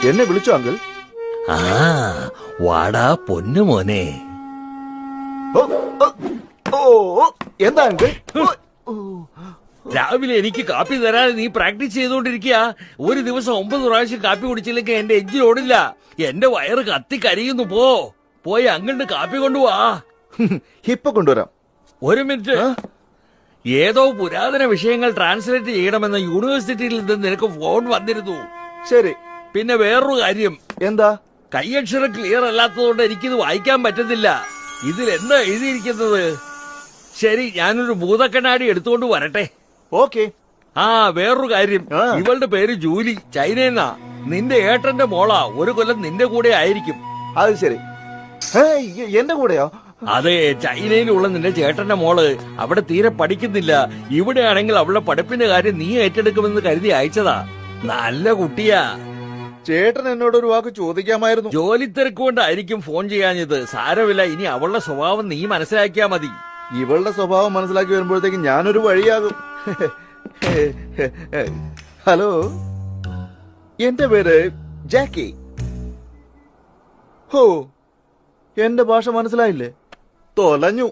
എന്നെ വിളിച്ചോ അങ്കിൾ? ആ വാടാ പൊന്നു മോനെ. ഓ, ഓ, ഓ, ഓ, എന്താ അങ്കിൾ? രാവിലെ എനിക്ക് കാപ്പി തരാതെ നീ പ്രാക്ടീസ് ചെയ്തോണ്ടിരിക്കുക. ഒരു ദിവസം 9 പ്രാവശ്യം കാപ്പി കുടിച്ചില്ലെങ്കിൽ എന്റെ എഞ്ചിൻ ഓടില്ല. എന്റെ വയറ് കത്തി കരിയുന്നു. പോയി അങ്കിളിന് കാപ്പി കൊണ്ടുപോവാ. ഇപ്പൊ കൊണ്ടുവരാം. ഒരു മിനിറ്റ്. ഏതോ പുരാതന വിഷയങ്ങൾ ട്രാൻസ്ലേറ്റ് ചെയ്യണമെന്ന് യൂണിവേഴ്സിറ്റിയിൽ നിന്ന് നിനക്ക് ഫോൺ വന്നിരുന്നു. ശരി. പിന്നെ വേറൊരു കാര്യം. എന്താ? കൈയക്ഷരം ക്ലിയർ അല്ലാത്തതുകൊണ്ട് എനിക്കിത് വായിക്കാൻ പറ്റുന്നില്ല. ഇതിൽ എന്താ എഴുതിയിരിക്കുന്നത്? ശരി, ഞാനൊരു ഭൂതക്കണ്ണാടി എടുത്തുകൊണ്ട് വരട്ടെ. ഓക്കെ. ആ, വേറൊരു കാര്യം. ഇവളുടെ പേര് ജൂലി, ചൈനയെന്നാ. നിന്റെ ഏട്ടന്റെ മോളാ. ഒരു കൊല്ലം നിന്റെ കൂടെ ആയിരിക്കും. അത് ശരി. എന്റെ കൂടെയോ? അതെ, ചൈനയിലുള്ള നിന്റെ ചേട്ടന്റെ മോള്. അവിടെ തീരെ പഠിക്കുന്നില്ല. ഇവിടെയാണെങ്കിൽ അവളുടെ പഠിപ്പിന്റെ കാര്യം നീ ഏറ്റെടുക്കുമെന്ന് കരുതി അയച്ചതാ. നല്ല കുട്ടിയാ. ചേട്ടൻ എന്നോട് ഒരു വാക്ക് ചോദിക്കാമായിരുന്നു. ജോലി തിരക്കുകൊണ്ടായിരിക്കും ഫോൺ ചെയ്യാഞ്ഞത്. സാരമില്ല, ഇനി അവളുടെ സ്വഭാവം നീ മനസ്സിലാക്കിയാ മതി. ഇവളുടെ സ്വഭാവം മനസ്സിലാക്കി വരുമ്പോഴത്തേക്ക് ഞാനൊരു വഴിയാകും. ഹലോ, എന്റെ പേര് ജാക്കി. ഹോ, എന്റെ ഭാഷ മനസ്സിലായില്ലേ? തൊലഞ്ഞു.